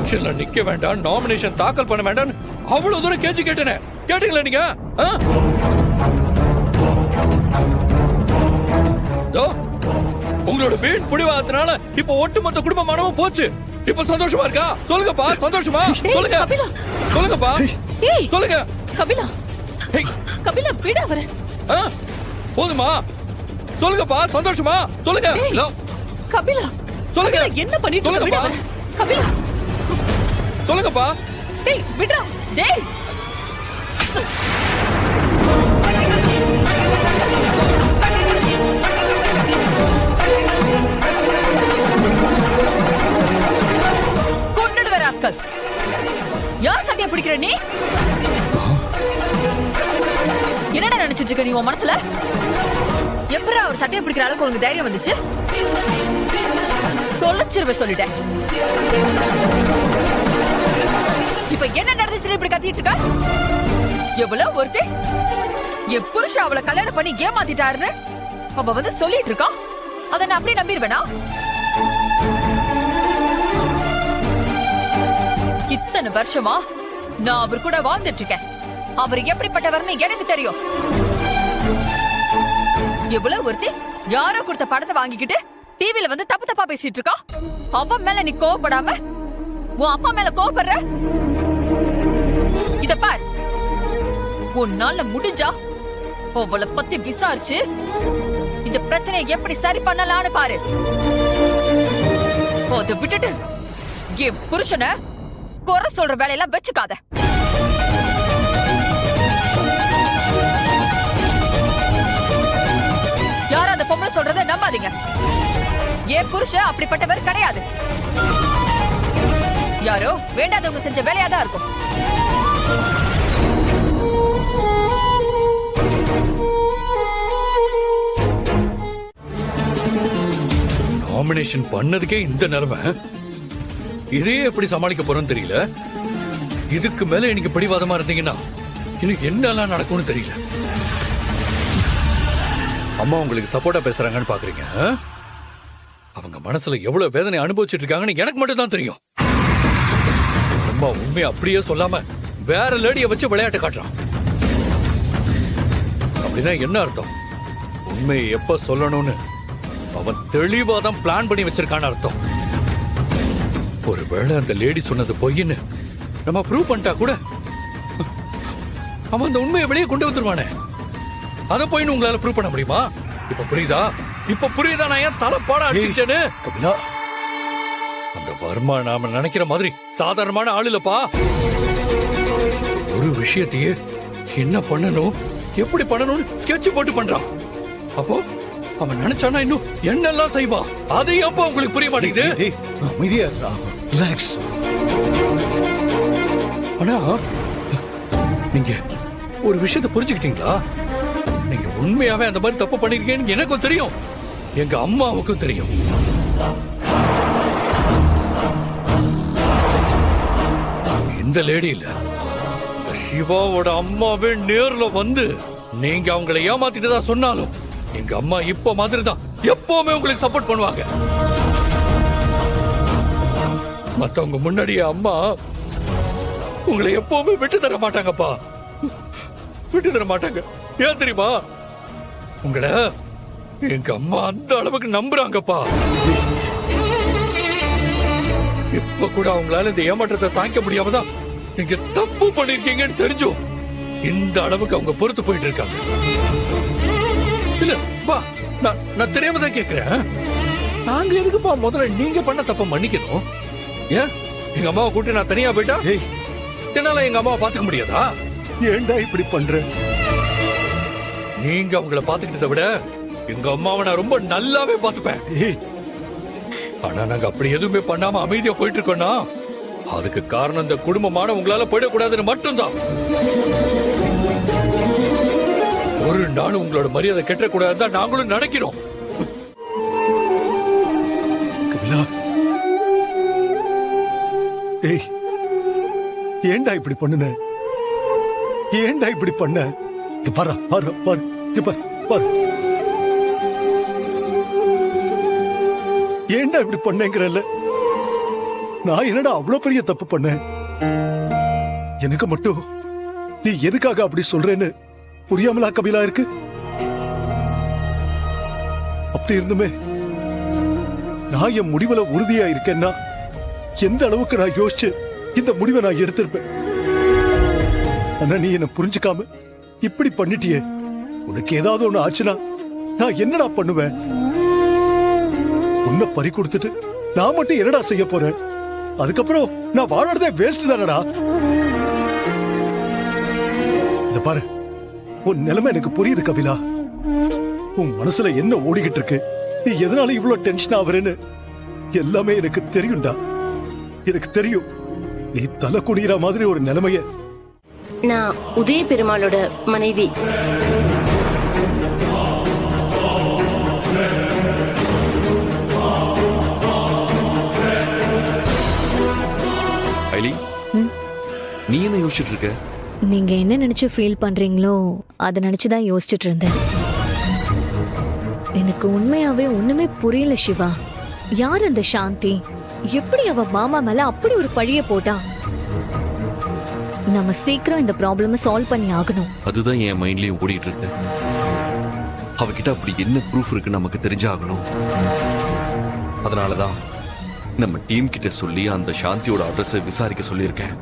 எலெக்ஷன்ல நிக்க வேண்டாம், நாமினேஷன் தாக்கல் பண்ண வேண்டாம், அவ்வளவு தூரம் கேள்வி கேட்டேனே. கேட்டீங்களா நீங்க? உங்களோட வீண் பிடிவாதத்தினால இப்ப ஒட்டுமொத்த குடும்பமானவும் போச்சு. இப்ப சந்தோஷமா இருக்கா? சொல்லுங்கப்பா. சந்தோஷமா? சொல்லுங்க. சொல்லுங்கப்பா. சொல்லுங்க. கபிலா, கபிலா விட வர. போதுமா? சொல்லுங்கப்பா. சந்தோஷமா? சொல்லுங்க. கபிலா, சொல்லுங்க. என்ன பண்ணிட்டு இருக்க? கபிலா, சொல்லுங்கப்பா. டேய் விடுடா. டேய் கொன்னுடுவ ராஸ்கல். யார் சட்டையை பிடிக்கிற நீ? என்னடா நினைச்சிட்டு இருக்க நீ உன் மனசுல? எப்படா அவர் சட்டையை பிடிக்கிற அளவுக்கு உனக்கு தைரியம் வந்துச்சு? தொலைச்சிருவ சொல்லிட்டேன். இப்ப என்ன நடந்துச்சு இப்படி கத்திட்டு இருக்க? எவ்வளவு ஒருத்தி என் புருஷன் அவளை கல்யாணம் பண்ணி ஏமாத்திட்டாருன்னு அவ வந்து சொல்லிட்டு இருக்கா. அத நான் அப்படியே நம்பிடுவேனா? இத்தனை வருஷமா நான் அவர் கூட வாழ்ந்துட்டு இருக்கேன். அவர் எப்படிப்பட்டவர்னு எனக்கு தெரியும். எவ்வளவு ஒருத்தி யாரோ கொடுத்த படத்தை வாங்கிக்கிட்டு டிவில வந்து தப்பு தப்பா பேசிட்டு இருக்கா. அவன் மேல நீ கோவப்படாம உன் அப்பா மேல கோவப்படுற. இத பார், உன்னால முடிஞ்சா அவளை பத்தி விசாரிச்சு இந்த பிரச்சனையை எப்படி சரி பண்ணலான்னு பாரு. அதை விட்டுட்டு என் புருஷனை குறை சொல்ற வேலையெல்லாம் வச்சுக்காத. யாரும் அந்த பொம்பளை சொல்றத நம்பாதீங்க. என் புருஷன் அப்படிப்பட்டவர் கிடையாது. யாரோ வேண்டாதவங்க செஞ்ச வேலையாதான் இருக்கும். நாமினேஷன் பண்ணதுக்கே இந்த நிலைமை. இதே எப்படி சமாளிக்க போறோம்னு தெரியல. இதுக்கு மேல எனக்கு பிடிவாதமா இருந்தீங்கன்னா எனக்கு என்னெல்லாம் நடக்கும்னு தெரியல. அம்மா உங்களுக்கு சப்போர்ட்டா பேசுறாங்கன்னு பாக்குறீங்க. அவங்க மனசுல எவ்வளவு வேதனை அனுபவிச்சுட்டு இருக்காங்கன்னு எனக்கு மட்டும் தான் தெரியும். அம்மா உண்மையை அப்படியே சொல்லாம வேற லேடிய வச்சு விளையாட்டு காட்டுறான். அப்படின்னா என்ன அர்த்தம்? உண்மையை எப்ப சொல்லணும்னு அவன் தெளிவாதான் பிளான் பண்ணி வச்சிருக்கான்னு அர்த்தம். ஒருவேளை அந்த லேடி சொன்னது பொய்ன்னு நம்ம ப்ரூவ் பண்ணிட்டா கூட அவன் அந்த உண்மையை வெளியே கொண்டு வந்துருவானே. அதை போயின்னு உங்களால ப்ரூவ் பண்ண முடியுமா? இப்ப புரியுதா? இப்ப புரியுதா நான் ஏன் தலைப்பாட அடிச்சிட்டேன்னு? அந்த வர்மா நாம நினைக்கிற மாதிரி சாதாரணமான ஆள் இல்லப்பா. ஒரு விஷயத்தையே என்ன பண்ணணும், எப்படி பண்ணணும்னு ஸ்கெட்ச் போட்டு பண்றான். அப்போ அவன் நினைச்சானா இன்னும் என்னெல்லாம் செய்வான். அதையும் அப்ப உங்களுக்கு புரிய மாட்டேங்குது. ஆனா நீங்க ஒரு விஷயத்தை புரிஞ்சுக்கிட்டீங்களா? நீங்க உண்மையாவே அந்த மாதிரி தப்பு பண்ணிருக்கீங்கன்னு எனக்கும் தெரியும், எங்க அம்மாவுக்கும் தெரியும். இந்த லேடி இல்ல, சிவாவோட அம்மாவே நேர்ல வந்து நீங்க அவங்களை ஏமாத்திட்டு தான் சொன்னாலும் எங்க அம்மா இப்ப மாதிரி தான் எப்பவுமே உங்களுக்கு சப்போர்ட் பண்ணுவாங்க. மத்தவங்க முன்னாடியே அம்மா உங்களை எப்பவுமே விட்டு தர மாட்டாங்கப்பா. விட்டு தர மாட்டாங்க. ஏன் தெரியுமா? உங்களை எங்க அம்மா அந்த அளவுக்கு நம்புறாங்கப்பா. இப்ப கூட அவங்களால இந்த ஏமாற்றத்தை தாங்க முடியாமதான் நீங்க தப்பு பண்ணிருக்கீங்கன்னு தெரிஞ்சும் இந்த அளவுக்கு அவங்க பொறுத்து போயிட்டு இருக்காங்க. இல்ல பா, நான் தெரியாம தான் கேக்குறேன். நாங்க எதுக்குப்பா முதல்ல நீங்க பண்ண தப்ப மன்னிக்கணும்? ஏன் எங்க அம்மாவை கூட்டி நான் தனியா போயிட்டா என்னால எங்க அம்மாவை பாத்துக்க முடியாதா? ஏண்டா இப்படி பண்ற? நீங்க அவங்கள பாத்துக்கிட்டதை விட எங்க அம்மாவை நான் ரொம்ப நல்லாவே பாத்துப்பேன். ஆனா நாங்க அப்படி எதுவுமே பண்ணாம அமைதியா போயிட்டு இருக்கோம்னா அதுக்கு காரணம் இந்த குடும்பமான உங்களால போயிடக்கூடாதுன்னு மட்டும்தான். ஒரு நாள் உங்களோட மரியாதை கெட்டக்கூடாதுதான் நாங்களும் நினைக்கிறோம். கபிலா, ஏய், ஏண்டா இப்படி பண்ணுன? ஏண்டா இப்படி பண்ண? பாரு பாரு பாரு பாரு, ஏண்டா இப்படி பண்ணேங்கிறல்ல? நான் என்னடா அவ்வளவு பெரிய தப்பு பண்ணேன்? எனக்கு மட்டும் நீ எதுக்காக அப்படி சொல்றேன்னு புரியாமலா கபிலா இருக்கு? அப்படி இருந்துமே நான் என் முடிவுல உறுதியா இருக்கேன்னா எந்த அளவுக்கு நான் யோசிச்சு இந்த முடிவை நான் எடுத்திருப்பேன். ஆனா நீ என்ன புரிஞ்சுக்காம இப்படி பண்ணிட்டியே. உனக்கு ஏதாவது ஒண்ணு ஆச்சுன்னா நான் என்னடா பண்ணுவேன்? உன்னை பறி கொடுத்துட்டு நான் மட்டும் என்னடா செய்ய போறேன்? அதுக்கப்புறம் நான் வாழறதே வேஸ்ட் தானடா. இத பாரு, உன் நிலைமை எனக்கு புரியுது கபிலா. உன் மனசுல என்ன ஓடிக்கிட்டு இருக்கு, நீ எதனால இவ்வளவு டென்ஷன் ஆகுறேன்னு எல்லாமே எனக்கு தெரியும்டா. எனக்கு தெரியும் நீ தலை குனிகிற மாதிரி ஒரு நிலைமைய. நான் உதய பெருமாளோட மனைவி. ஐலி, நீ என்ன யோசிச்சுட்டு இருக்க? நீங்க என்ன நினைச்சு ஃபீல் பண்றீங்களோ அதை நினைச்சுதான் யோசிச்சுட்டு இருந்தேன். எனக்கு உண்மையாவே ஒண்ணுமே புரியல சிவா. யார் அந்த சாந்தி? எப்படி அவ மாமா மேல அப்படி ஒரு பழிய போட்டா? நம்ம சீக்கிரம் இந்த ப்ராப்ளம சால்வ் பண்ணி ஆகணும். அதுதான் என் மைண்ட்லயும் ஓடிட்டு இருக்கு. அவகிட்ட அப்படி என்ன ப்ரூஃப் இருக்கு நமக்கு தெரிஞ்சாகணும். அதனாலதான் நம்ம டீம் கிட்ட சொல்லி அந்த சாந்தியோட அட்ரஸை விசாரிக்க சொல்லியிருக்கேன்.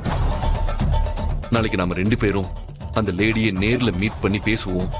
நாளைக்கு நம்ம 2 பேரும் அந்த லேடியை நேர்ல மீட் பண்ணி பேசுவோம்.